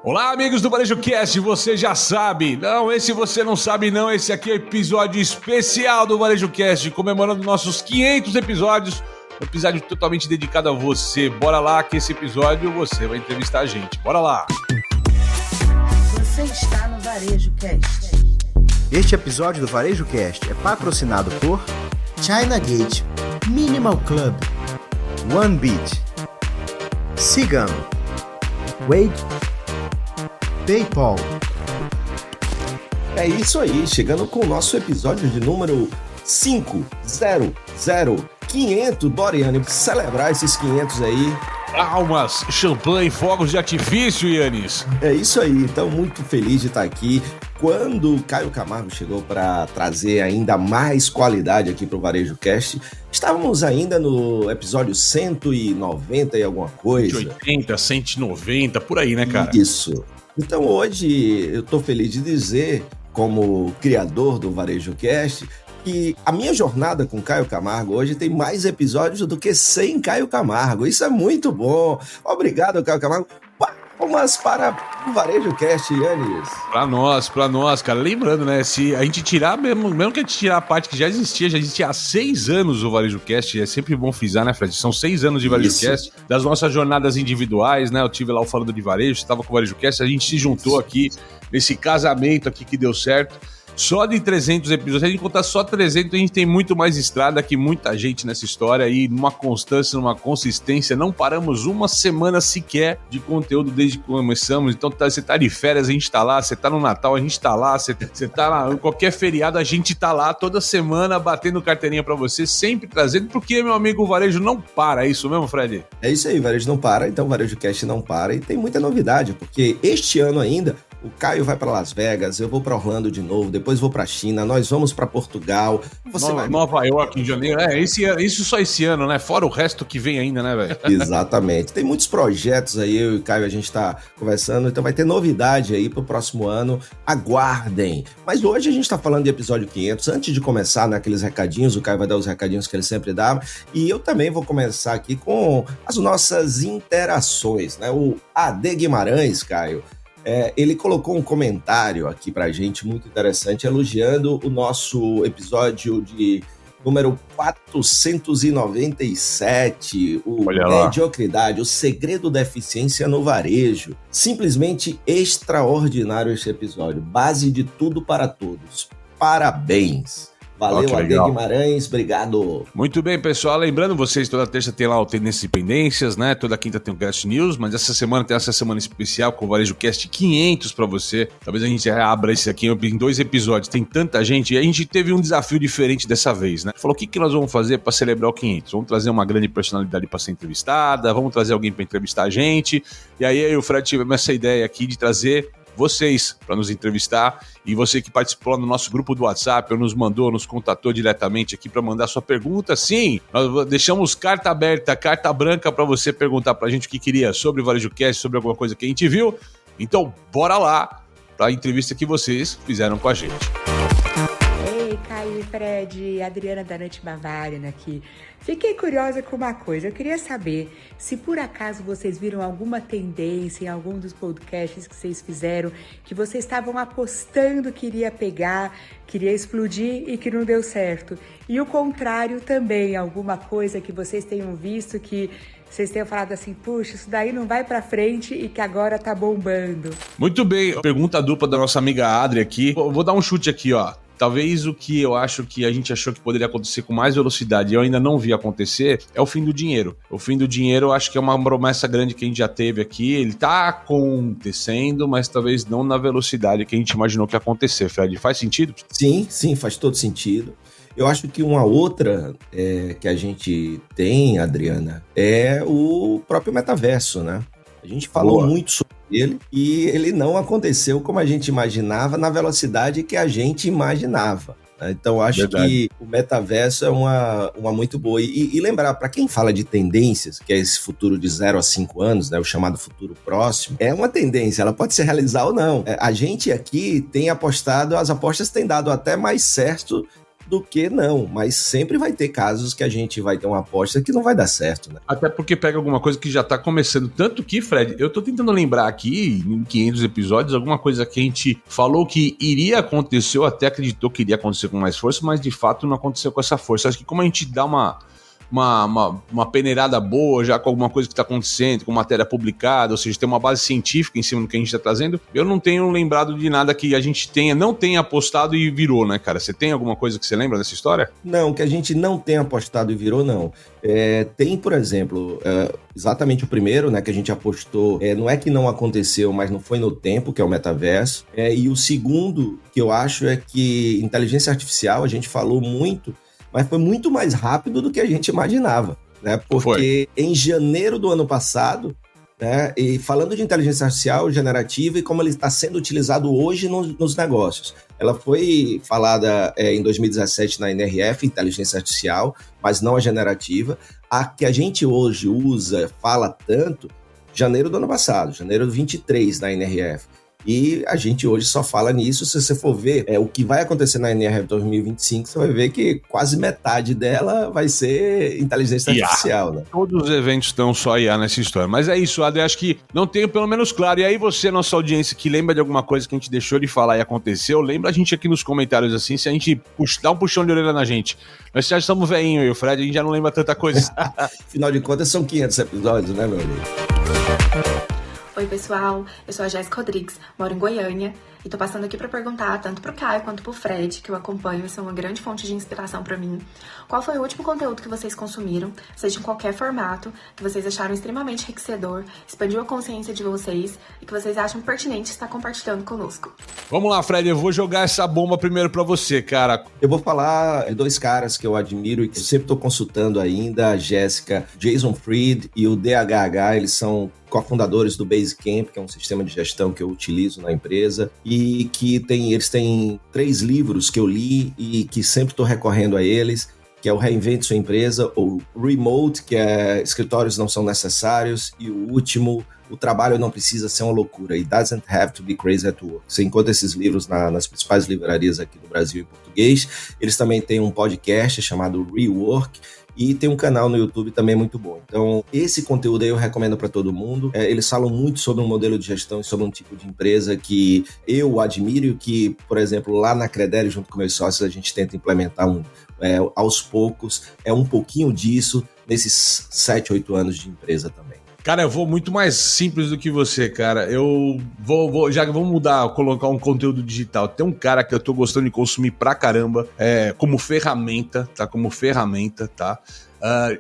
Olá, amigos do Varejo Cast, você já sabe. Não, esse você não sabe não, esse aqui é o episódio especial do Varejo Cast, comemorando nossos 500 episódios, um episódio totalmente dedicado a você. Bora lá que esse episódio você vai entrevistar a gente, bora lá. Você está no Varejo Cast. Este episódio do Varejo Cast é patrocinado por China Gate, Minimal Club, OneBeat, Sigam, Wade, PayPal. É isso aí, chegando com o nosso episódio de número 500. Bora, Yanni, celebrar esses 500 aí. Palmas, champanhe, fogos de artifício, Yannis. É isso aí, então muito feliz de estar aqui. Quando o Caio Camargo chegou para trazer ainda mais qualidade aqui para o Varejo Cast, estávamos ainda no episódio 190 e alguma coisa. 180, 190, por aí, né, cara? Isso. Então hoje eu estou feliz de dizer, como criador do Varejo Cast, que a minha jornada com Caio Camargo hoje tem mais episódios do que 100 Caio Camargo. Isso é muito bom. Obrigado, Caio Camargo. Palmas para o Varejo Cast, Yannis. Pra nós, cara. Lembrando, né, se a gente tirar, mesmo que a gente tirar a parte que já existia há 6 anos o Varejo Cast, é sempre bom frisar, né, Fred? São 6 anos de Varejo Cast, das nossas jornadas individuais, né, eu tive lá o Falando de Varejo, você tava com o Varejo Cast, a gente se juntou aqui, nesse casamento aqui que deu certo. Só de 300 episódios, se a gente contar só 300, a gente tem muito mais estrada que muita gente nessa história aí, numa constância, numa consistência, não paramos uma semana sequer de conteúdo desde que começamos. Então você tá de férias, a gente tá lá, você tá no Natal, a gente tá lá, você tá lá, em qualquer feriado a gente tá lá toda semana batendo carteirinha pra você, sempre trazendo, porque, meu amigo, o varejo não para, é isso mesmo, Fred? É isso aí, o varejo não para, então o Varejo Cast não para e tem muita novidade, porque este ano ainda o Caio vai para Las Vegas, eu vou para Orlando de novo, depois vou para China, nós vamos para Portugal. Nova York, em janeiro. Isso só esse ano, né? Fora o resto que vem ainda, né, velho? Exatamente. Tem muitos projetos aí, eu e o Caio, a gente tá conversando, então vai ter novidade aí pro próximo ano. Aguardem. Mas hoje a gente tá falando de episódio 500. Antes de começar naqueles recadinhos, o Caio vai dar os recadinhos que ele sempre dá. E eu também vou começar aqui com as nossas interações, né? O AD Guimarães, Caio, ele colocou um comentário aqui pra gente muito interessante, elogiando o nosso episódio de número 497, o Mediocridade, o segredo da eficiência no varejo. Simplesmente extraordinário esse episódio, base de tudo para todos. Parabéns! Valeu, AD Guimarães, obrigado. Muito bem, pessoal. Lembrando vocês, toda terça tem lá o Tendências e Pendências, né? Toda quinta tem o Cast News, mas essa semana tem essa semana especial com o Varejo Cast 500 pra você. Talvez a gente abra esse aqui em 2 episódios. Tem tanta gente e a gente teve um desafio diferente dessa vez, né? Falou, o que nós vamos fazer pra celebrar o 500? Vamos trazer uma grande personalidade pra ser entrevistada, vamos trazer alguém pra entrevistar a gente. E aí eu e o Fred tivemos essa ideia aqui de trazer vocês para nos entrevistar, e você que participou no nosso grupo do WhatsApp, ou nos mandou, nos contatou diretamente aqui para mandar sua pergunta. Sim, nós deixamos carta aberta, carta branca para você perguntar para a gente o que queria sobre o Varejo Cast, sobre alguma coisa que a gente viu. Então bora lá para a entrevista que vocês fizeram com a gente. Ei, Caio e Fred, Adriana da Noite Bavarian aqui. Fiquei curiosa com uma coisa, eu queria saber se por acaso vocês viram alguma tendência em algum dos podcasts que vocês fizeram, que vocês estavam apostando que iria pegar, queria explodir e que não deu certo. E o contrário também, alguma coisa que vocês tenham visto que vocês tenham falado assim, puxa, isso daí não vai pra frente e que agora tá bombando. Muito bem, pergunta dupla da nossa amiga Adri aqui. Vou dar um chute aqui, ó. Talvez o que eu acho que a gente achou que poderia acontecer com mais velocidade e eu ainda não vi acontecer é o fim do dinheiro. O fim do dinheiro eu acho que é uma promessa grande que a gente já teve aqui. Ele tá acontecendo, mas talvez não na velocidade que a gente imaginou que ia acontecer, Fred. Faz sentido? Sim, faz todo sentido. Eu acho que uma outra que a gente tem, Adriana, é o próprio metaverso, né? A gente falou muito sobre ele e ele não aconteceu como a gente imaginava, na velocidade que a gente imaginava. Então, acho que o metaverso é uma muito boa. E lembrar, para quem fala de tendências, que é esse futuro de 0 a 5 anos, né, o chamado futuro próximo, é uma tendência, ela pode se realizar ou não. A gente aqui tem apostado, as apostas têm dado até mais certo do que não, mas sempre vai ter casos que a gente vai ter uma aposta que não vai dar certo, né? Até porque pega alguma coisa que já tá começando. Tanto que, Fred, eu tô tentando lembrar aqui, em 500 episódios, alguma coisa que a gente falou que iria acontecer, ou até acreditou que iria acontecer com mais força, mas de fato não aconteceu com essa força. Acho que como a gente dá uma peneirada boa já com alguma coisa que está acontecendo, com matéria publicada, ou seja, tem uma base científica em cima do que a gente está trazendo, eu não tenho lembrado de nada que a gente não tenha apostado e virou, né, cara? Você tem alguma coisa que você lembra dessa história? Não, que a gente não tenha apostado e virou, não. Tem, por exemplo, exatamente o primeiro, né, que a gente apostou, não é que não aconteceu, mas não foi no tempo, que é o metaverso. E o segundo, que eu acho, é que inteligência artificial, a gente falou muito, mas foi muito mais rápido do que a gente imaginava, né? Porque em janeiro do ano passado, né, e falando de inteligência artificial generativa e como ele está sendo utilizado hoje nos negócios. Ela foi falada em 2017 na NRF, inteligência artificial, mas não a generativa. A que a gente hoje fala tanto, janeiro do ano passado, janeiro de 23 na NRF. E a gente hoje só fala nisso. Se você for ver o que vai acontecer na NRF 2025, você vai ver que quase metade dela vai ser inteligência artificial, né? Todos os eventos estão só IA nessa história. Mas é isso, Adri, acho que não tenho pelo menos claro. E aí você, nossa audiência, que lembra de alguma coisa que a gente deixou de falar e aconteceu, lembra a gente aqui nos comentários, assim, se a gente dá um puxão de orelha na gente. Nós já estamos velhinhos, eu e o Fred, a gente já não lembra tanta coisa. Afinal de contas, são 500 episódios, né, meu amigo? Oi, pessoal, eu sou a Jéssica Rodrigues, moro em Goiânia e tô passando aqui pra perguntar tanto pro Caio quanto pro Fred, que eu acompanho e são uma grande fonte de inspiração pra mim, qual foi o último conteúdo que vocês consumiram, seja em qualquer formato, que vocês acharam extremamente enriquecedor, expandiu a consciência de vocês e que vocês acham pertinente estar compartilhando conosco. Vamos lá, Fred, eu vou jogar essa bomba primeiro pra você, cara. Eu vou falar de dois caras que eu admiro e que eu sempre tô consultando ainda, a Jéssica, Jason Fried e o DHH, eles são cofundadores do Basecamp, que é um sistema de gestão que eu utilizo na empresa, e que eles têm 3 livros que eu li e que sempre estou recorrendo a eles, que é o Reinvente Sua Empresa, ou Remote, que é Escritórios Não São Necessários, e o último, O Trabalho Não Precisa Ser uma Loucura, It Doesn't Have to Be Crazy at Work. Você encontra esses livros nas principais livrarias aqui do Brasil em português. Eles também têm um podcast chamado Rework, e tem um canal no YouTube também muito bom. Então, esse conteúdo aí eu recomendo para todo mundo. Eles falam muito sobre um modelo de gestão e sobre um tipo de empresa que eu admiro e que, por exemplo, lá na Credere, junto com meus sócios, a gente tenta implementar aos poucos. É um pouquinho disso nesses 7, 8 anos de empresa também. Cara, eu vou muito mais simples do que você, cara. Eu já vou mudar, colocar um conteúdo digital. Tem um cara que eu tô gostando de consumir pra caramba, como ferramenta, tá?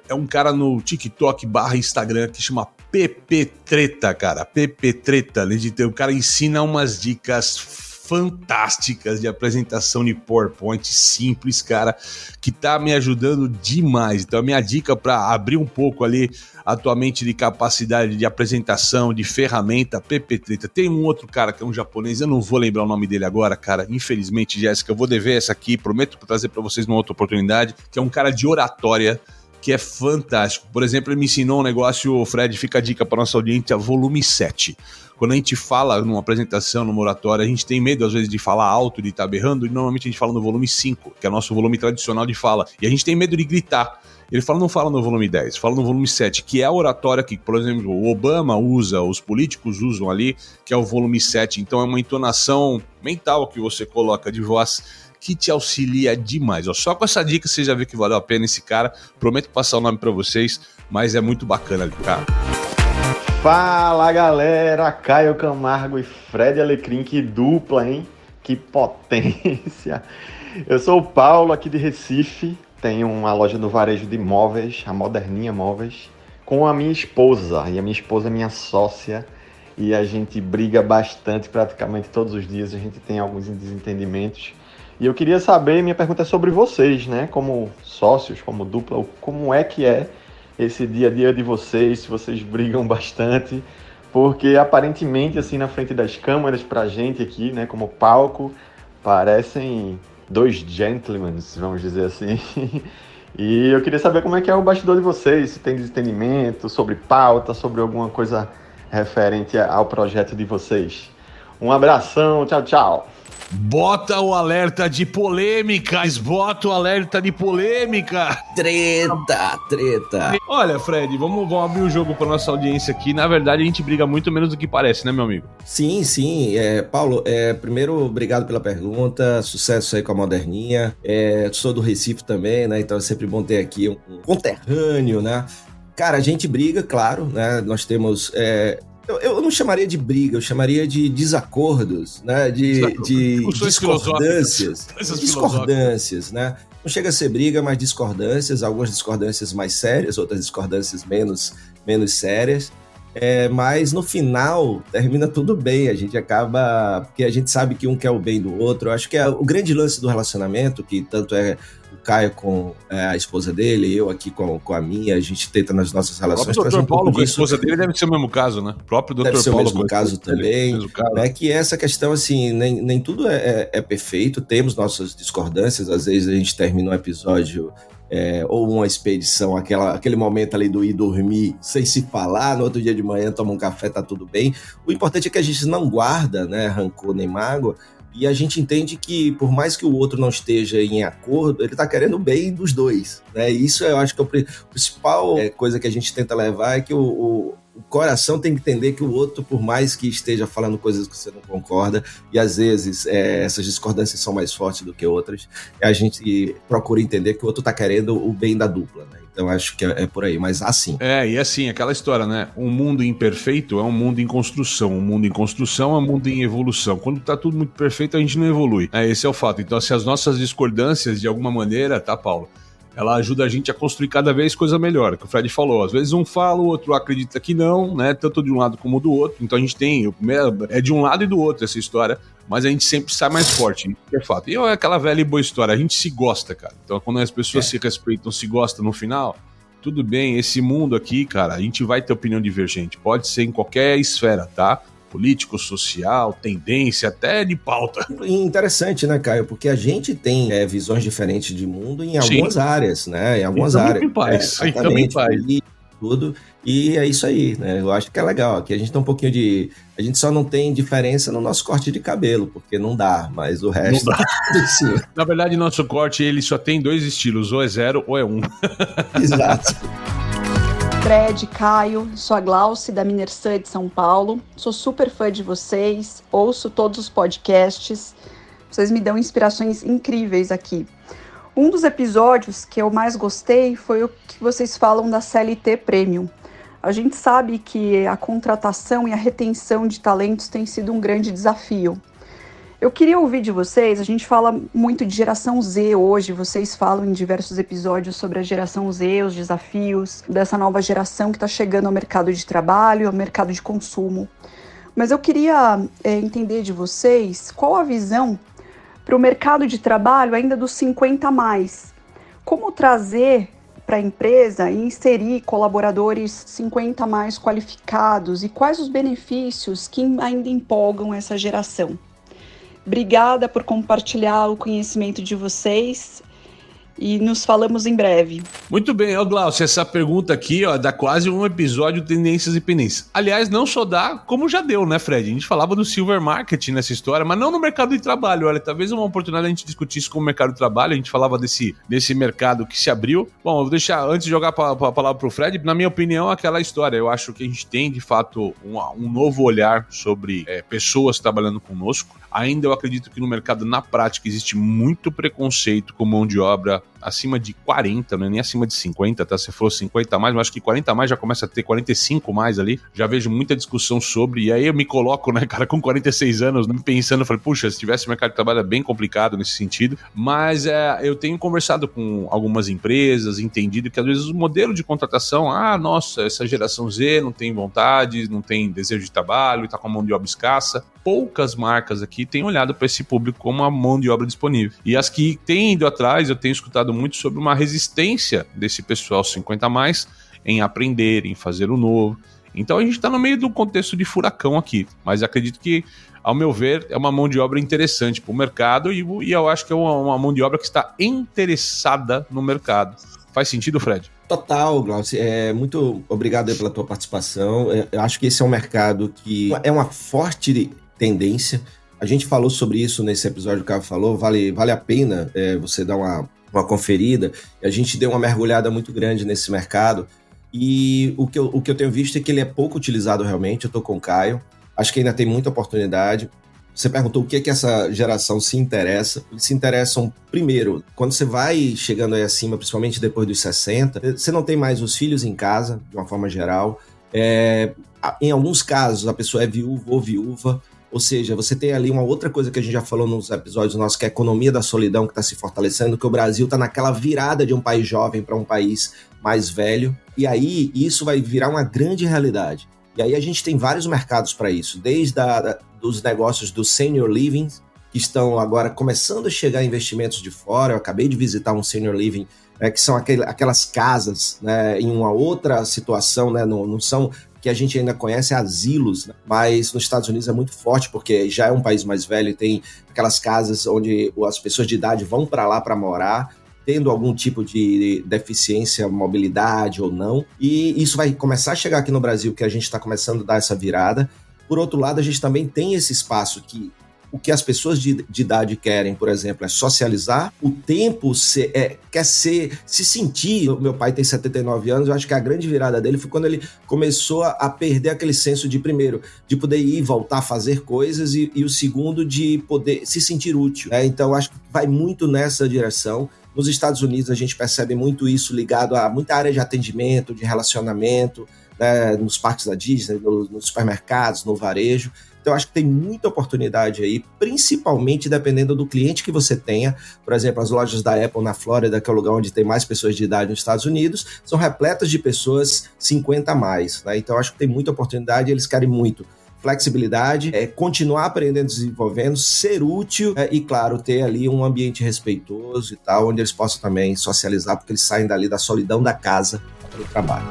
É um cara no TikTok / Instagram que chama PP Treta, cara. PP Treta. O cara ensina umas dicas fantásticas de apresentação de PowerPoint simples, cara, que tá me ajudando demais. Então a minha dica para abrir um pouco ali a tua mente de capacidade de apresentação, de ferramenta, PP Treta. Tem um outro cara que é um japonês, eu não vou lembrar o nome dele agora, cara, infelizmente, Jéssica, eu vou dever essa aqui, prometo trazer para vocês numa outra oportunidade, que é um cara de oratória, que é fantástico. Por exemplo, ele me ensinou um negócio, Fred, fica a dica para nossa audiência, volume 7. Quando a gente fala numa apresentação, numa oratória, a gente tem medo às vezes de falar alto, de estar berrando, e normalmente a gente fala no volume 5, que é o nosso volume tradicional de fala, e a gente tem medo de gritar. Ele fala, não fala no volume 10, fala no volume 7, que é a oratória que, por exemplo, o Obama usa, os políticos usam ali, que é o volume 7. Então é uma entonação mental que você coloca de voz que te auxilia demais. Só com essa dica você já vê que valeu a pena esse cara. Prometo passar o nome pra vocês, mas é muito bacana ali, cara. Fala, galera! Caio Camargo e Fred Alecrim, que dupla, hein? Que potência! Eu sou o Paulo, aqui de Recife. Tenho uma loja no varejo de móveis, a Moderninha Móveis, com a minha esposa. E a minha esposa é minha sócia. E a gente briga bastante, praticamente todos os dias. A gente tem alguns desentendimentos. E eu queria saber, minha pergunta é sobre vocês, né? Como sócios, como dupla, como é que é esse dia a dia de vocês, se vocês brigam bastante, porque aparentemente, assim, na frente das câmeras, pra gente aqui, né, como palco, parecem 2 gentlemen, vamos dizer assim. E eu queria saber como é que é o bastidor de vocês, se tem desentendimento sobre pauta, sobre alguma coisa referente ao projeto de vocês. Um abração, tchau, tchau. Bota o alerta de polêmicas, bota o alerta de polêmica. Treta. Olha, Fred, vamos abrir o jogo para nossa audiência aqui. Na verdade, a gente briga muito menos do que parece, né, meu amigo? Sim. Paulo, primeiro, obrigado pela pergunta. Sucesso aí com a Moderninha. Sou do Recife também, né? Então é sempre bom ter aqui um conterrâneo, né? Cara, a gente briga, claro, né? Nós temos... Eu não chamaria de briga, eu chamaria de desacordos, né? De discordâncias, né? Não chega a ser briga, mas discordâncias, algumas discordâncias mais sérias, outras discordâncias menos sérias. Mas no final termina tudo bem, a gente acaba... Porque a gente sabe que um quer o bem do outro. Eu acho que o grande lance do relacionamento, que tanto é o Caio com a esposa dele, eu aqui com a minha, a gente tenta nas nossas relações... O Dr. Paulo com a esposa dele deve ser o mesmo caso, né? O próprio Dr. Paulo... Deve ser o mesmo caso também, né? Que essa questão, assim, nem tudo é perfeito, temos nossas discordâncias, às vezes a gente termina um episódio... ou uma expedição, aquele momento ali do ir dormir sem se falar, no outro dia de manhã toma um café, tá tudo bem. O importante é que a gente não guarda, né, rancor nem mágoa, e a gente entende que por mais que o outro não esteja em acordo, ele tá querendo o bem dos dois, né? E isso eu acho que é a principal coisa que a gente tenta levar, é que o coração tem que entender que o outro, por mais que esteja falando coisas que você não concorda, e às vezes essas discordâncias são mais fortes do que outras, a gente procura entender que o outro tá querendo o bem da dupla, né? Então acho que é por aí, mas assim. E assim, aquela história, né? Um mundo imperfeito é um mundo em construção. Um mundo em construção é um mundo em evolução. Quando tá tudo muito perfeito, a gente não evolui. Esse é o fato. Então, se as nossas discordâncias, de alguma maneira, tá, Paulo? Ela ajuda a gente a construir cada vez coisa melhor, que o Fred falou. Às vezes um fala, o outro acredita que não, né? Tanto de um lado como do outro. Então a gente tem, é de um lado e do outro essa história, mas a gente sempre sai mais forte, é fato. E é aquela velha e boa história, a gente se gosta, cara. Então quando as pessoas se respeitam, se gostam no final, tudo bem, esse mundo aqui, cara, a gente vai ter opinião divergente. Pode ser em qualquer esfera, tá? Político, social, tendência, até de pauta. Interessante, né, Caio? Porque a gente tem visões diferentes de mundo em algumas áreas, né? Em algumas áreas. Exatamente. Tudo. E é isso aí, né? Eu acho que é legal. Aqui a gente tem um pouquinho de... A gente só não tem diferença no nosso corte de cabelo, porque não dá, mas o resto... Não dá. Sim. Na verdade, nosso corte, ele só tem 2 estilos, ou é 0 ou é 1. Exato. Fred, Caio, sou a Glauce da Minersan de São Paulo, sou super fã de vocês, ouço todos os podcasts, vocês me dão inspirações incríveis aqui. Um dos episódios que eu mais gostei foi o que vocês falam da CLT Premium. A gente sabe que a contratação e a retenção de talentos tem sido um grande desafio. Eu queria ouvir de vocês, a gente fala muito de geração Z hoje, vocês falam em diversos episódios sobre a geração Z, os desafios dessa nova geração que está chegando ao mercado de trabalho, ao mercado de consumo. Mas eu queria entender de vocês qual a visão para o mercado de trabalho ainda dos 50 a mais. Como trazer para a empresa e inserir colaboradores 50 a mais qualificados e quais os benefícios que ainda empolgam essa geração? Obrigada por compartilhar o conhecimento de vocês e nos falamos em breve. Muito bem, Glaucio, essa pergunta aqui dá quase um episódio de Tendências e Pendências. Aliás, não só dá, como já deu, né, Fred? A gente falava do Silver Market nessa história, mas não no mercado de trabalho. Olha, talvez uma oportunidade a gente discutir isso com o mercado de trabalho, a gente falava desse mercado que se abriu. Bom, eu vou deixar, antes de jogar a palavra pro Fred, na minha opinião, aquela história. Eu acho que a gente tem, de fato, um novo olhar sobre pessoas trabalhando conosco. Ainda eu acredito que no mercado, na prática, existe muito preconceito com mão de obra acima de 40, não é nem acima de 50, tá? Se for 50 a mais, mas acho que 40 a mais já começa a ter 45 mais ali. Já vejo muita discussão sobre, e aí eu me coloco, né, cara, com 46 anos, pensando, falei, puxa, se tivesse mercado de trabalho é bem complicado nesse sentido, mas eu tenho conversado com algumas empresas, entendido que às vezes o modelo de contratação, nossa, essa geração Z não tem vontade, não tem desejo de trabalho, tá com a mão de obra escassa. Poucas marcas aqui têm olhado para esse público como uma mão de obra disponível. E as que têm ido atrás, eu tenho escutado muito sobre uma resistência desse pessoal 50 a mais em aprender, em fazer o novo. Então a gente está no meio do contexto de furacão aqui, mas acredito que, ao meu ver, é uma mão de obra interessante para o mercado e eu acho que é uma mão de obra que está interessada no mercado. Faz sentido, Fred? Total, Glaucio. Muito obrigado aí pela tua participação. Eu acho que esse é um mercado que é uma forte tendência. A gente falou sobre isso nesse episódio que o Caio falou, vale a pena você dar uma conferida. A gente deu uma mergulhada muito grande nesse mercado e o que eu tenho visto é que ele é pouco utilizado realmente. Eu estou com o Caio, acho que ainda tem muita oportunidade. Você perguntou o que é que essa geração se interessa. Eles se interessam, primeiro, quando você vai chegando aí acima, principalmente depois dos 60, você não tem mais os filhos em casa, de uma forma geral. Em alguns casos, a pessoa é viúva ou viúva, ou seja, você tem ali uma outra coisa que a gente já falou nos episódios nossos, que é a economia da solidão que está se fortalecendo, que o Brasil está naquela virada de um país jovem para um país mais velho, e aí isso vai virar uma grande realidade. E aí a gente tem vários mercados para isso, desde dos negócios do senior living, que estão agora começando a chegar investimentos de fora. Eu acabei de visitar um senior living, que são aquelas casas, né, em uma outra situação, né, não são que a gente ainda conhece asilos, né, mas nos Estados Unidos é muito forte, porque já é um país mais velho e tem aquelas casas onde as pessoas de idade vão para lá para morar, tendo algum tipo de deficiência, mobilidade ou não, e isso vai começar a chegar aqui no Brasil, que a gente está começando a dar essa virada. Por outro lado, a gente também tem esse espaço que o que as pessoas de idade querem, por exemplo, é socializar. O tempo quer se sentir. O meu pai tem 79 anos, eu acho que a grande virada dele foi quando ele começou a perder aquele senso de, primeiro, de poder ir e voltar a fazer coisas, e o segundo, de poder se sentir útil. Então, acho que vai muito nessa direção. Nos Estados Unidos, a gente percebe muito isso ligado a muita área de atendimento, de relacionamento, né, nos parques da Disney, nos supermercados, no varejo. Então, acho que tem muita oportunidade aí, principalmente dependendo do cliente que você tenha. Por exemplo, as lojas da Apple na Flórida, que é o lugar onde tem mais pessoas de idade nos Estados Unidos, são repletas de pessoas 50 a mais, né? Então, acho que tem muita oportunidade e eles querem muito flexibilidade, continuar aprendendo, desenvolvendo, ser útil e, claro, ter ali um ambiente respeitoso e tal, onde eles possam também socializar, porque eles saem dali da solidão da casa para o trabalho.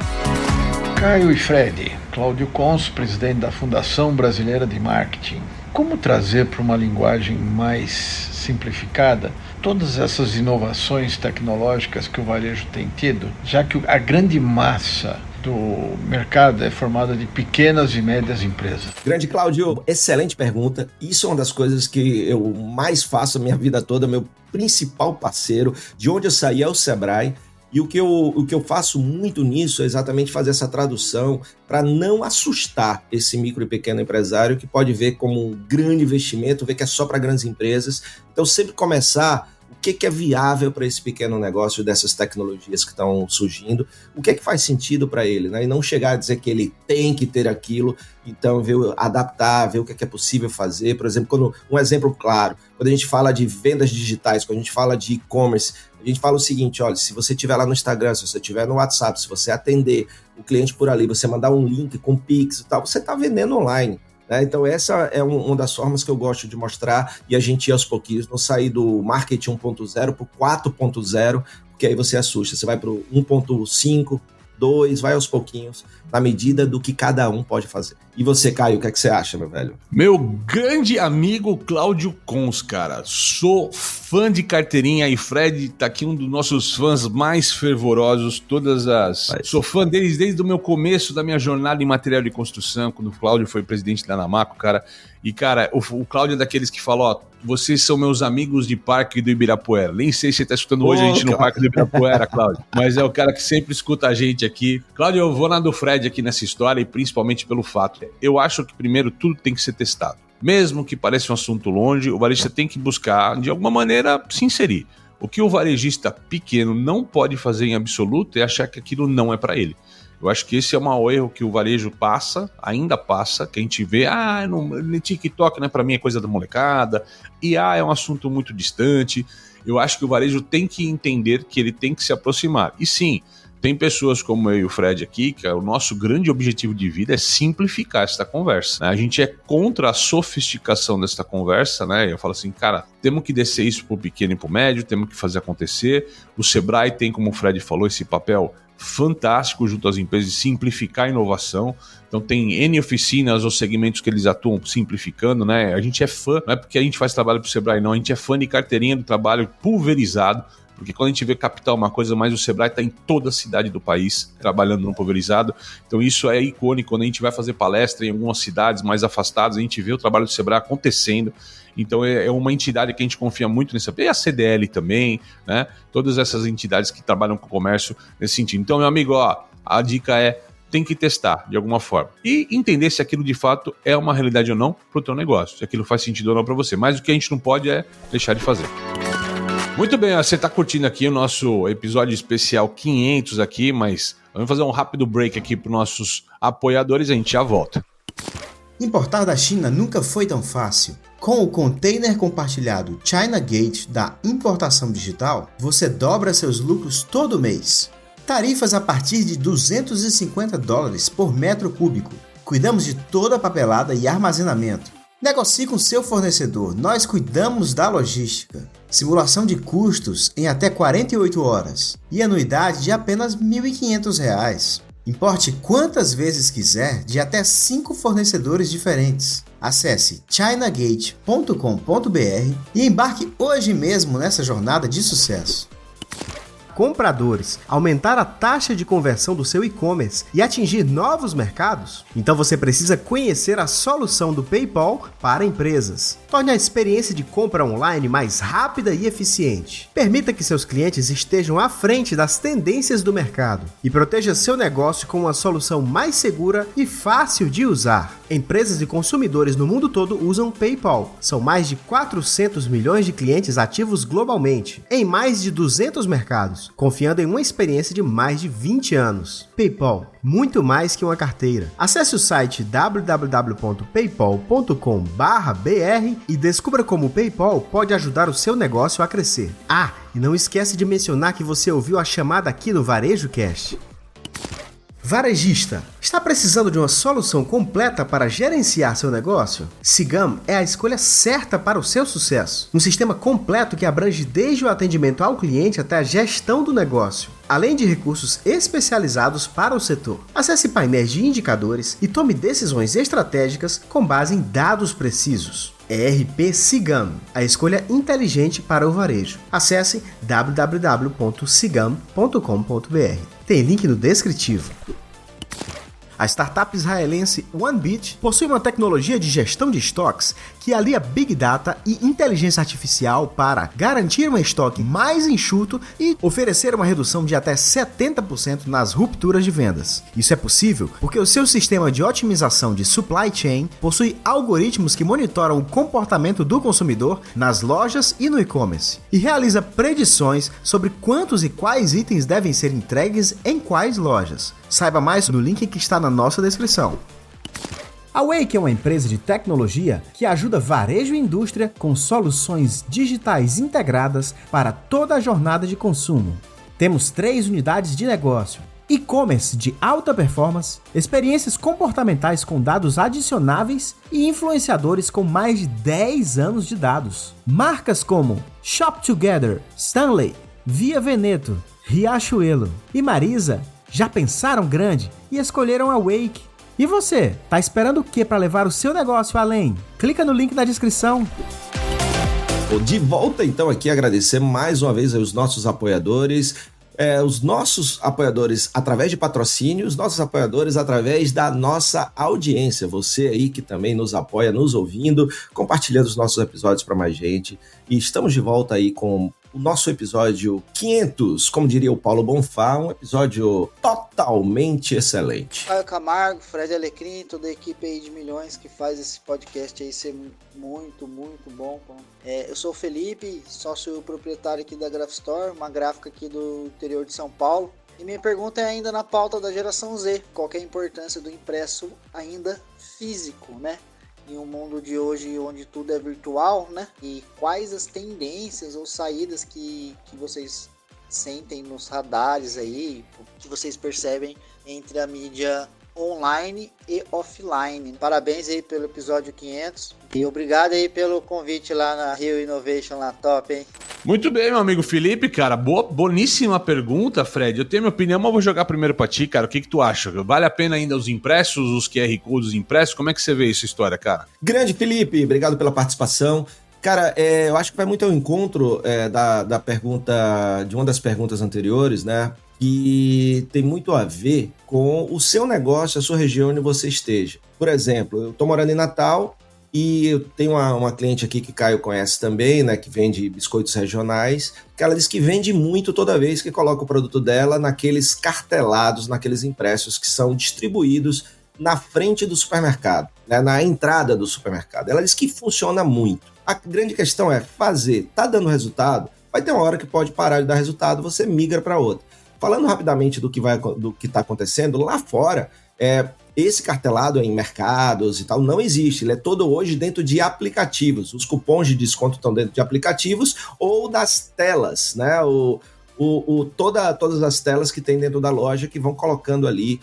Caio e Fred, Cláudio Cons, presidente da Fundação Brasileira de Marketing. Como trazer para uma linguagem mais simplificada todas essas inovações tecnológicas que o varejo tem tido, já que a grande massa do mercado é formada de pequenas e médias empresas? Grande Cláudio, excelente pergunta. Isso é uma das coisas que eu mais faço a minha vida toda. Meu principal parceiro, de onde eu saí, é o Sebrae. E o que eu faço muito nisso é exatamente fazer essa tradução para não assustar esse micro e pequeno empresário que pode ver como um grande investimento, ver que é só para grandes empresas. Então, sempre começar o que é viável para esse pequeno negócio dessas tecnologias que estão surgindo, o que faz sentido para ele, né? E não chegar a dizer que ele tem que ter aquilo, então adaptar, ver o que é possível fazer. Por exemplo, um exemplo claro, quando a gente fala de vendas digitais, quando a gente fala de e-commerce, a gente fala o seguinte: olha, se você estiver lá no Instagram, se você estiver no WhatsApp, se você atender o cliente por ali, você mandar um link com Pix e tal, você está vendendo online. Então essa é uma das formas que eu gosto de mostrar, e a gente ir aos pouquinhos, não sair do marketing 1.0 para o 4.0, porque aí você assusta, você vai para o 1.5, 2, vai aos pouquinhos, na medida do que cada um pode fazer. E você, Caio, o que é que você acha, meu velho? Meu grande amigo Cláudio Cons, cara, sou fã de carteirinha, e Fred tá aqui, um dos nossos fãs mais fervorosos, sou fã deles desde o meu começo da minha jornada em material de construção, quando o Cláudio foi presidente da Anamaco, cara. E, cara, o Cláudio é daqueles que fala, ó, vocês são meus amigos de parque do Ibirapuera. Nem sei se você tá escutando hoje a gente no parque do Ibirapuera, Cláudio, mas é o cara que sempre escuta a gente aqui. Cláudio, eu vou na do Fred aqui nessa história, e principalmente pelo fato, eu acho que primeiro tudo tem que ser testado. Mesmo que pareça um assunto longe, o varejista tem que buscar, de alguma maneira, se inserir. O que o varejista pequeno não pode fazer em absoluto é achar que aquilo não é para ele. Eu acho que esse é um erro que o varejo ainda passa, que a gente vê, no TikTok não é para mim, é coisa da molecada, e é um assunto muito distante. Eu acho que o varejo tem que entender que ele tem que se aproximar. E sim, tem pessoas como eu e o Fred aqui, que o nosso grande objetivo de vida é simplificar esta conversa, né? A gente é contra a sofisticação desta conversa, né? Eu falo assim, cara, temos que descer isso pro pequeno e pro médio, temos que fazer acontecer. O Sebrae tem, como o Fred falou, esse papel fantástico junto às empresas de simplificar a inovação. Então tem N oficinas ou segmentos que eles atuam simplificando, né? A gente é fã, não é porque a gente faz trabalho pro Sebrae, não, a gente é fã de carteirinha do trabalho pulverizado, Porque quando a gente vê capital uma coisa, mais o Sebrae está em toda a cidade do país, trabalhando no pulverizado. Então isso é icônico. Quando a gente vai fazer palestra em algumas cidades mais afastadas, a gente vê o trabalho do Sebrae acontecendo. Então é uma entidade que a gente confia muito nessa. E a CDL também, né? Todas essas entidades que trabalham com o comércio nesse sentido. Então, meu amigo, ó, a dica é: tem que testar de alguma forma e entender se aquilo de fato é uma realidade ou não para o teu negócio, se aquilo faz sentido ou não para você. Mas o que a gente não pode é deixar de fazer. Muito bem, você está curtindo aqui o nosso episódio especial 500 aqui, mas vamos fazer um rápido break aqui para os nossos apoiadores e a gente já volta. Importar da China nunca foi tão fácil. Com o container compartilhado China Gate da Importação Digital, você dobra seus lucros todo mês. Tarifas a partir de $250 por metro cúbico. Cuidamos de toda a papelada e armazenamento. Negocie com seu fornecedor, nós cuidamos da logística. Simulação de custos em até 48 horas e anuidade de apenas R$ 1.500. Importe quantas vezes quiser de até 5 fornecedores diferentes. Acesse chinagate.com.br e embarque hoje mesmo nessa jornada de sucesso. Compradores, aumentar a taxa de conversão do seu e-commerce e atingir novos mercados? Então você precisa conhecer a solução do PayPal para empresas. Torne a experiência de compra online mais rápida e eficiente. Permita que seus clientes estejam à frente das tendências do mercado e proteja seu negócio com uma solução mais segura e fácil de usar. Empresas e consumidores no mundo todo usam PayPal. São mais de 400 milhões de clientes ativos globalmente, em mais de 200 mercados, confiando em uma experiência de mais de 20 anos. PayPal, muito mais que uma carteira. Acesse o site www.paypal.com.br e descubra como o PayPal pode ajudar o seu negócio a crescer. Ah, e não esquece de mencionar que você ouviu a chamada aqui no Varejo Cast. Varejista, está precisando de uma solução completa para gerenciar seu negócio? Cigam é a escolha certa para o seu sucesso. Um sistema completo que abrange desde o atendimento ao cliente até a gestão do negócio, além de recursos especializados para o setor. Acesse painéis de indicadores e tome decisões estratégicas com base em dados precisos. ERP Cigam, a escolha inteligente para o varejo. Acesse www.cigam.com.br. Tem link no descritivo. A startup israelense OneBit possui uma tecnologia de gestão de estoques que alia Big Data e inteligência artificial para garantir um estoque mais enxuto e oferecer uma redução de até 70% nas rupturas de vendas. Isso é possível porque o seu sistema de otimização de supply chain possui algoritmos que monitoram o comportamento do consumidor nas lojas e no e-commerce e realiza predições sobre quantos e quais itens devem ser entregues em quais lojas. Saiba mais no link que está na nossa descrição. A Wake é uma empresa de tecnologia que ajuda varejo e indústria com soluções digitais integradas para toda a jornada de consumo. Temos 3 unidades de negócio: e-commerce de alta performance, experiências comportamentais com dados adicionáveis e influenciadores com mais de 10 anos de dados. Marcas como Shop Together, Stanley, Via Veneto, Riachuelo e Marisa já pensaram grande e escolheram a Wake. E você, tá esperando o que para levar o seu negócio além? Clica no link na descrição. De volta então aqui, agradecer mais uma vez aos nossos apoiadores. Os nossos apoiadores através de patrocínio, os nossos apoiadores através da nossa audiência. Você aí que também nos apoia, nos ouvindo, compartilhando os nossos episódios para mais gente. E estamos de volta aí com o nosso episódio 500, como diria o Paulo Bonfá, um episódio totalmente excelente. Caio Camargo, Fred Alecrim, toda a equipe aí de milhões que faz esse podcast aí ser muito, muito bom. Eu sou o Felipe, sócio proprietário aqui da Graph Store, uma gráfica aqui do interior de São Paulo. E minha pergunta é ainda na pauta da geração Z, qual que é a importância do impresso ainda físico, né? Em um mundo de hoje onde tudo é virtual, né? E quais as tendências ou saídas que vocês sentem nos radares aí, que vocês percebem entre a mídia online e offline. Parabéns aí pelo episódio 500 e obrigado aí pelo convite lá na Rio Innovation, lá top, hein? Muito bem, meu amigo Felipe, cara, boníssima pergunta, Fred. Eu tenho minha opinião, mas eu vou jogar primeiro pra ti, cara. O que tu acha? Vale a pena ainda os impressos, os QR Codes impressos? Como é que você vê essa história, cara? Grande Felipe, obrigado pela participação. Cara, eu acho que vai muito ao encontro da pergunta, de uma das perguntas anteriores, né? Que tem muito a ver com o seu negócio, a sua região onde você esteja. Por exemplo, eu estou morando em Natal e eu tenho uma cliente aqui que Caio conhece também, né? Que vende biscoitos regionais, que ela diz que vende muito toda vez que coloca o produto dela naqueles cartelados, naqueles impressos que são distribuídos na frente do supermercado, né, na entrada do supermercado. Ela diz que funciona muito. A grande questão é fazer, tá dando resultado, vai ter uma hora que pode parar de dar resultado, você migra para outra. Falando rapidamente do que está acontecendo, lá fora, esse cartelado em mercados e tal não existe, ele é todo hoje dentro de aplicativos. Os cupons de desconto estão dentro de aplicativos ou das telas, né? Todas as telas que tem dentro da loja que vão colocando ali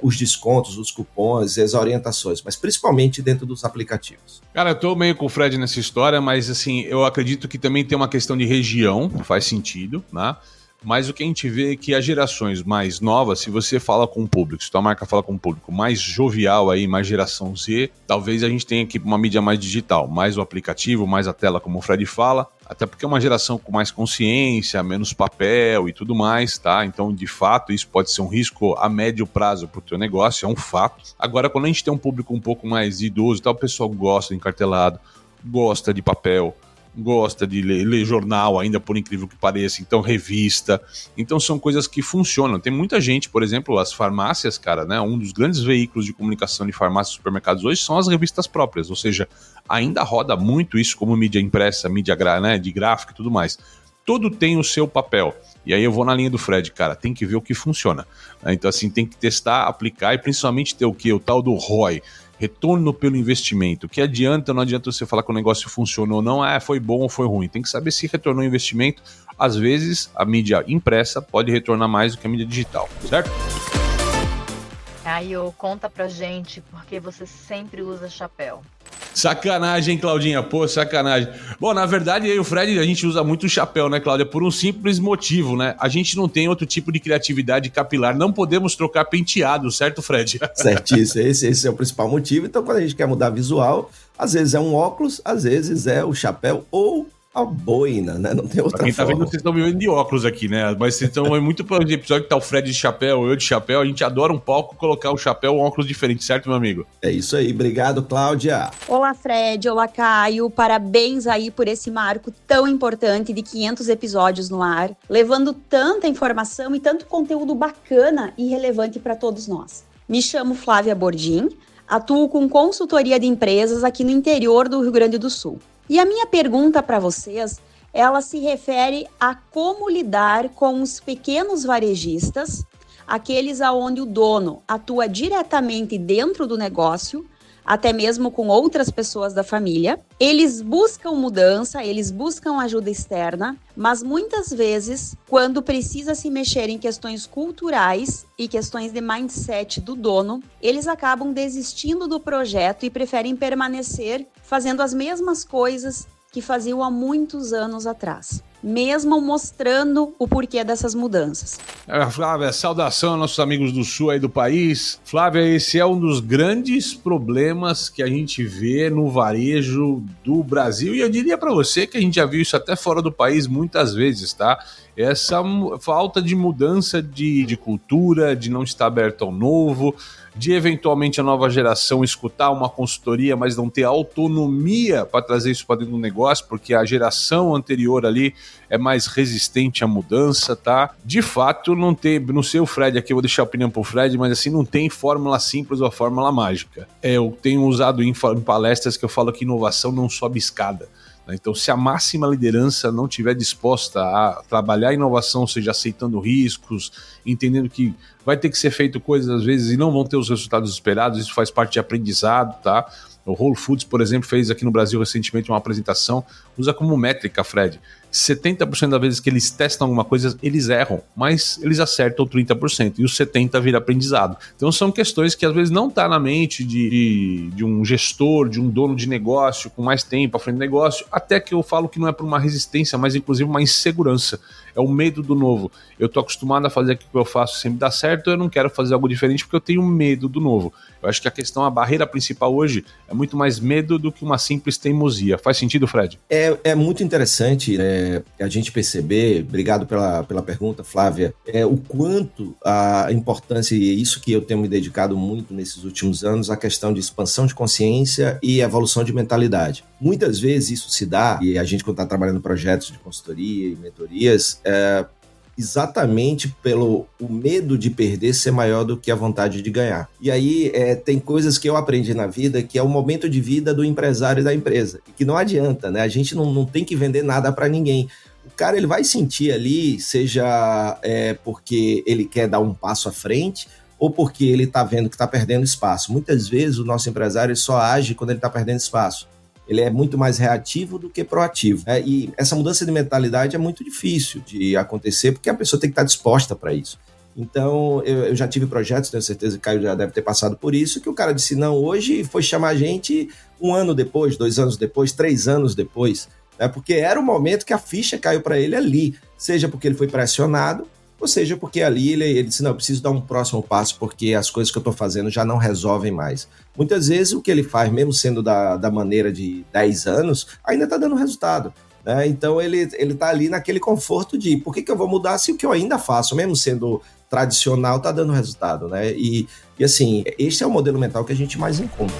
os descontos, os cupons, as orientações, mas principalmente dentro dos aplicativos. Cara, eu tô meio com o Fred nessa história, mas assim, eu acredito que também tem uma questão de região, que faz sentido, né? Mas o que a gente vê é que as gerações mais novas, se você fala com o público, se tua marca fala com o público mais jovial aí, mais geração Z, talvez a gente tenha aqui uma mídia mais digital, mais o aplicativo, mais a tela, como o Fred fala, até porque é uma geração com mais consciência, menos papel e tudo mais, tá? Então, de fato, isso pode ser um risco a médio prazo pro teu negócio, é um fato. Agora, quando a gente tem um público um pouco mais idoso, tá, o pessoal gosta de encartelado, gosta de papel, gosta de ler jornal ainda, por incrível que pareça, então revista, então são coisas que funcionam. Tem muita gente, por exemplo, as farmácias, cara, né, um dos grandes veículos de comunicação de farmácias e supermercados hoje são as revistas próprias, ou seja, ainda roda muito isso como mídia impressa, mídia de gráfico e tudo mais. Tudo tem o seu papel. E aí eu vou na linha do Fred, cara, tem que ver o que funciona. Então assim, tem que testar, aplicar e principalmente ter o quê? O tal do ROI, retorno pelo investimento. Que adianta, não adianta você falar que o negócio funcionou ou não, foi bom ou foi ruim. Tem que saber se retornou o investimento. Às vezes, a mídia impressa pode retornar mais do que a mídia digital, certo? Caio, conta pra gente porque você sempre usa chapéu. Sacanagem, hein, Claudinha? Pô, sacanagem. Bom, na verdade, eu e o Fred, a gente usa muito o chapéu, né, Cláudia? Por um simples motivo, né? A gente não tem outro tipo de criatividade capilar. Não podemos trocar penteado, certo, Fred? Certíssimo. Esse é o principal motivo. Então, quando a gente quer mudar visual, às vezes é um óculos, às vezes é o chapéu ou a boina, né? Não tem outra forma. Quem tá vendo, vocês estão me vendo de óculos aqui, né? Mas vocês estão muito para o episódio que tá o Fred de chapéu, eu de chapéu. A gente adora um pouco colocar o chapéu ou óculos diferentes, certo, meu amigo? É isso aí. Obrigado, Cláudia. Olá, Fred. Olá, Caio. Parabéns aí por esse marco tão importante de 500 episódios no ar, levando tanta informação e tanto conteúdo bacana e relevante para todos nós. Me chamo Flávia Bordim, atuo com consultoria de empresas aqui no interior do Rio Grande do Sul. E a minha pergunta para vocês, ela se refere a como lidar com os pequenos varejistas, aqueles aonde o dono atua diretamente dentro do negócio, até mesmo com outras pessoas da família. Eles buscam mudança, eles buscam ajuda externa, mas muitas vezes, quando precisa se mexer em questões culturais e questões de mindset do dono, eles acabam desistindo do projeto e preferem permanecer fazendo as mesmas coisas que faziam há muitos anos atrás, mesmo mostrando o porquê dessas mudanças. Flávia, saudação aos nossos amigos do sul aí do país. Flávia, esse é um dos grandes problemas que a gente vê no varejo do Brasil, e eu diria para você que a gente já viu isso até fora do país muitas vezes, tá? Essa falta de mudança de cultura, de não estar aberto ao novo, de eventualmente a nova geração escutar uma consultoria, mas não ter autonomia para trazer isso para dentro do negócio, porque a geração anterior ali é mais resistente à mudança, tá? De fato, não sei o Fred aqui, eu vou deixar a opinião pro Fred, mas assim, não tem fórmula simples ou fórmula mágica. Eu tenho usado em palestras que eu falo que inovação não sobe escada. Então, se a máxima liderança não estiver disposta a trabalhar a inovação, ou seja, aceitando riscos, entendendo que vai ter que ser feito coisas às vezes e não vão ter os resultados esperados, isso faz parte de aprendizado, tá? O Whole Foods, por exemplo, fez aqui no Brasil recentemente uma apresentação, usa como métrica, Fred, 70% das vezes que eles testam alguma coisa, eles erram, mas eles acertam 30%, e os 70% vira aprendizado. Então são questões que às vezes não tá na mente de um gestor, de um dono de negócio, com mais tempo à frente do negócio, até que eu falo que não é por uma resistência, mas inclusive uma insegurança. é o medo do novo. Eu tô acostumado a fazer aquilo que eu faço, sempre dá certo, eu não quero fazer algo diferente porque eu tenho medo do novo. Eu acho que a barreira principal hoje é muito mais medo do que uma simples teimosia. Faz sentido, Fred? É muito interessante a gente perceber, obrigado pela pergunta, Flávia, o quanto a importância, e isso que eu tenho me dedicado muito nesses últimos anos, a questão de expansão de consciência e evolução de mentalidade. Muitas vezes isso se dá, e a gente quando está trabalhando em projetos de consultoria e mentorias, exatamente pelo o medo de perder ser maior do que a vontade de ganhar. E aí tem coisas que eu aprendi na vida, que é o momento de vida do empresário e da empresa, e que não adianta, né? A gente não tem que vender nada para ninguém. O cara ele vai sentir ali, seja porque ele quer dar um passo à frente, ou porque ele está vendo que está perdendo espaço. Muitas vezes o nosso empresário só age quando ele está perdendo espaço. Ele é muito mais reativo do que proativo. E essa mudança de mentalidade é muito difícil de acontecer, porque a pessoa tem que estar disposta para isso. Então, eu já tive projetos, tenho certeza que o Caio já deve ter passado por isso, que o cara disse não, hoje foi chamar a gente 1 ano depois, 2 anos depois, 3 anos depois, né? Porque era o momento que a ficha caiu para ele ali, seja porque ele foi pressionado, ou seja porque ali ele disse, não, eu preciso dar um próximo passo porque as coisas que eu estou fazendo já não resolvem mais. Muitas vezes o que ele faz, mesmo sendo da maneira de 10 anos, ainda está dando resultado. Né? Então ele está ali naquele conforto de por que eu vou mudar se o que eu ainda faço, mesmo sendo tradicional, está dando resultado. Né? E assim, este é o modelo mental que a gente mais encontra.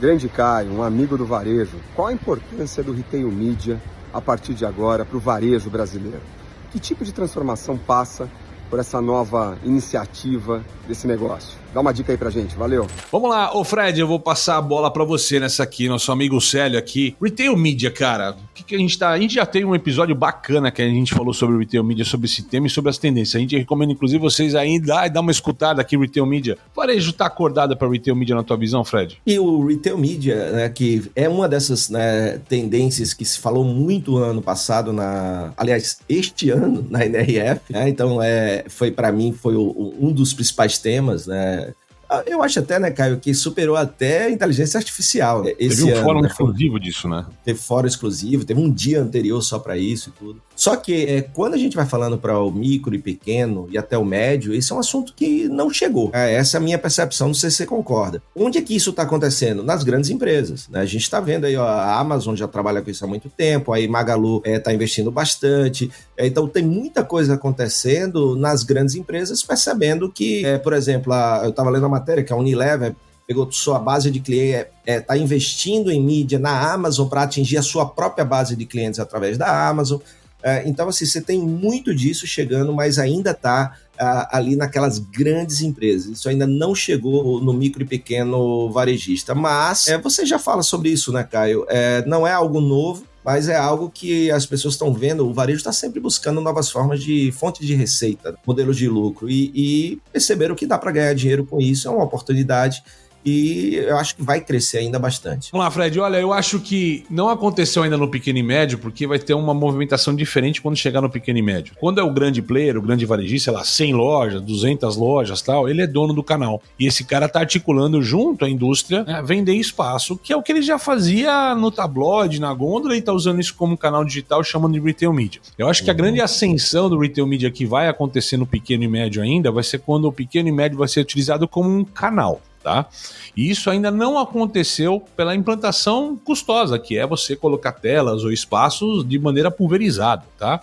Grande Caio, um amigo do varejo, qual a importância do retail media a partir de agora para o varejo brasileiro? Que tipo de transformação passa por essa nova iniciativa desse negócio? Dá uma dica aí pra gente, valeu. Vamos lá, ô Fred, eu vou passar a bola pra você nessa aqui, nosso amigo Célio aqui. Retail Media, cara, o que a gente tá... A gente já tem um episódio bacana que a gente falou sobre o Retail Media, sobre esse tema e sobre as tendências. A gente recomenda, inclusive, vocês aí dar uma escutada aqui, Retail Media. O varejo tá acordado pra Retail Media na tua visão, Fred? E o Retail Media, né, que é uma dessas, né, tendências que se falou muito no ano passado, aliás, este ano, na NRF, né, então foi para mim, foi um dos principais temas, né. Eu acho até, né, Caio, que superou até a inteligência artificial. Teve um fórum exclusivo disso, né? Teve fórum exclusivo, teve um dia anterior só para isso e tudo. Só que quando a gente vai falando para o micro e pequeno e até o médio, esse é um assunto que não chegou. Essa é a minha percepção, não sei se você concorda. Onde é que isso está acontecendo? Nas grandes empresas. Né? A gente está vendo aí, ó, a Amazon já trabalha com isso há muito tempo, aí Magalu está investindo bastante. Então tem muita coisa acontecendo nas grandes empresas, percebendo que, por exemplo, eu estava lendo a matéria que a Unilever pegou sua base de clientes, está investindo em mídia na Amazon para atingir a sua própria base de clientes através da Amazon. Então, assim, você tem muito disso chegando, mas ainda está ali naquelas grandes empresas. Isso ainda não chegou no micro e pequeno varejista. Mas você já fala sobre isso, né, Caio? Não é algo novo, mas é algo que as pessoas estão vendo. O varejo está sempre buscando novas formas de fonte de receita, modelos de lucro, e perceberam que dá para ganhar dinheiro com isso, é uma oportunidade. E eu acho que vai crescer ainda bastante. Vamos lá, Fred. Olha, eu acho que não aconteceu ainda no pequeno e médio, porque vai ter uma movimentação diferente quando chegar no pequeno e médio. Quando é o grande player, o grande varejista, sei lá, 100 lojas, 200 lojas, tal, ele é dono do canal. E esse cara tá articulando junto à indústria, né, vender espaço, que é o que ele já fazia no tabloide, na gôndola, e tá usando isso como canal digital, chamando de retail media. Eu acho que a grande ascensão do retail media que vai acontecer no pequeno e médio ainda vai ser quando o pequeno e médio vai ser utilizado como um canal. Tá? E isso ainda não aconteceu pela implantação custosa, que é você colocar telas ou espaços de maneira pulverizada, tá?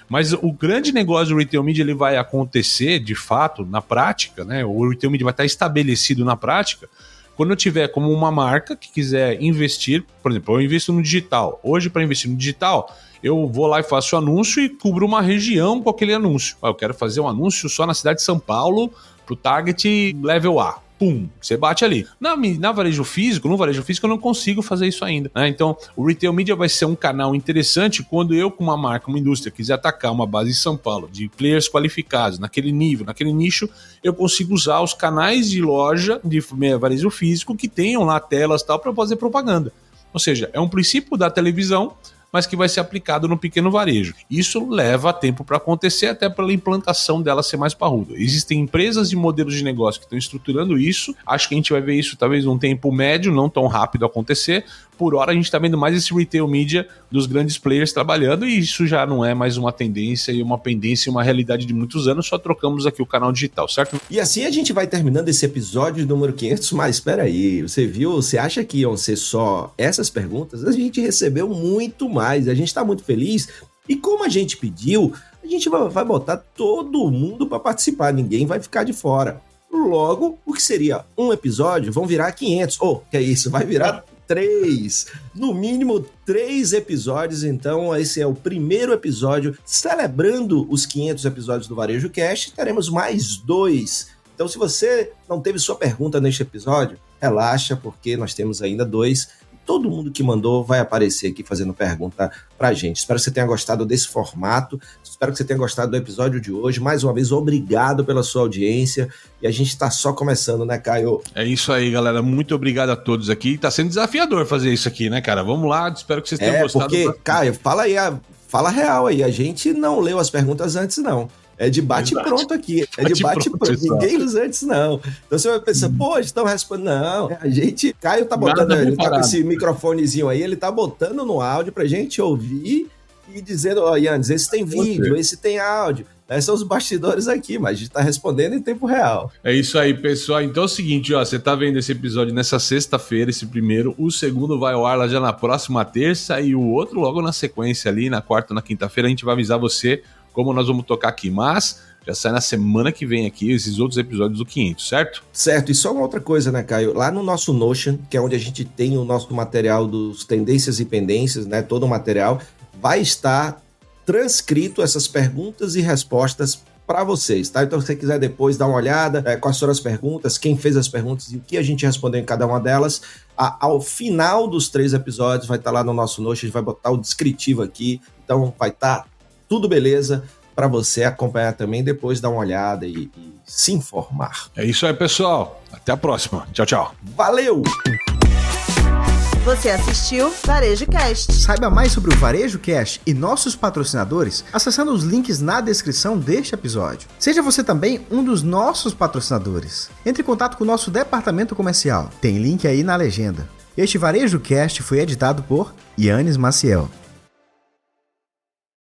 Mas o grande negócio do Retail Media ele vai acontecer, de fato, na prática, né? O Retail Media vai estar estabelecido na prática quando eu tiver como uma marca que quiser investir, por exemplo, eu invisto no digital. Hoje, para investir no digital, eu vou lá e faço o anúncio e cubro uma região com aquele anúncio. Eu quero fazer um anúncio só na cidade de São Paulo para o target level A. Pum, você bate ali. No varejo físico eu não consigo fazer isso ainda. Né? Então, o Retail Media vai ser um canal interessante quando eu, com uma marca, uma indústria, quiser atacar uma base em São Paulo, de players qualificados, naquele nível, naquele nicho, eu consigo usar os canais de loja de varejo físico que tenham lá telas e tal para fazer propaganda. Ou seja, é um princípio da televisão, mas que vai ser aplicado no pequeno varejo. Isso leva tempo para acontecer, até pela implantação dela ser mais parruda. Existem empresas e modelos de negócio que estão estruturando isso. Acho que a gente vai ver isso talvez num tempo médio, não tão rápido acontecer, por hora a gente tá vendo mais esse retail media dos grandes players trabalhando, e isso já não é mais uma tendência e uma pendência, uma realidade de muitos anos, só trocamos aqui o canal digital, certo? E assim a gente vai terminando esse episódio número 500, mas espera aí, você acha que iam ser só essas perguntas? A gente recebeu muito mais, a gente tá muito feliz, e como a gente pediu, a gente vai botar todo mundo para participar, ninguém vai ficar de fora. Logo, o que seria um episódio vão virar 500. Que é isso? Vai virar 3. No mínimo 3 episódios. Então, esse é o primeiro episódio celebrando os 500 episódios do Varejo Cast. Teremos mais 2. Então, se você não teve sua pergunta neste episódio, relaxa, porque nós temos ainda 2. Todo mundo que mandou vai aparecer aqui fazendo pergunta pra gente. Espero que você tenha gostado desse formato. Espero que você tenha gostado do episódio de hoje. Mais uma vez, obrigado pela sua audiência. E a gente tá só começando, né, Caio? É isso aí, galera. Muito obrigado a todos aqui. Tá sendo desafiador fazer isso aqui, né, cara? Vamos lá. Espero que vocês tenham gostado. Porque, Caio, fala real aí. A gente não leu as perguntas antes, não. É de bate-pronto aqui. É de bate-pronto. Ninguém usa antes, não. Então você vai pensar, estão respondendo. Não, a gente... Caio tá botando... Ele tá com esse microfonezinho aí, ele tá botando no áudio pra gente ouvir e dizendo, Yannis, esse tem vídeo, esse tem áudio. Esses são os bastidores aqui, mas a gente tá respondendo em tempo real. É isso aí, pessoal. Então é o seguinte, você tá vendo esse episódio nessa sexta-feira, esse primeiro. O segundo vai ao ar lá já na próxima terça e o outro logo na sequência ali, na quarta ou na quinta-feira, a gente vai avisar você como nós vamos tocar aqui, mas já sai na semana que vem aqui esses outros episódios do 500, certo? Certo, e só uma outra coisa, né, Caio? Lá no nosso Notion, que é onde a gente tem o nosso material dos tendências e pendências, né, todo o material, vai estar transcrito essas perguntas e respostas para vocês, tá? Então, se você quiser depois dar uma olhada, quais foram as perguntas, quem fez as perguntas e o que a gente respondeu em cada uma delas, ao final dos 3 episódios vai estar lá no nosso Notion, a gente vai botar o descritivo aqui, então vai estar tudo beleza para você acompanhar também, depois dar uma olhada e se informar. É isso aí, pessoal. Até a próxima. Tchau, tchau. Valeu! Você assistiu Varejo Cast. Saiba mais sobre o Varejo Cast e nossos patrocinadores acessando os links na descrição deste episódio. Seja você também um dos nossos patrocinadores. Entre em contato com o nosso departamento comercial. Tem link aí na legenda. Este Varejo Cast foi editado por Yannis Maciel.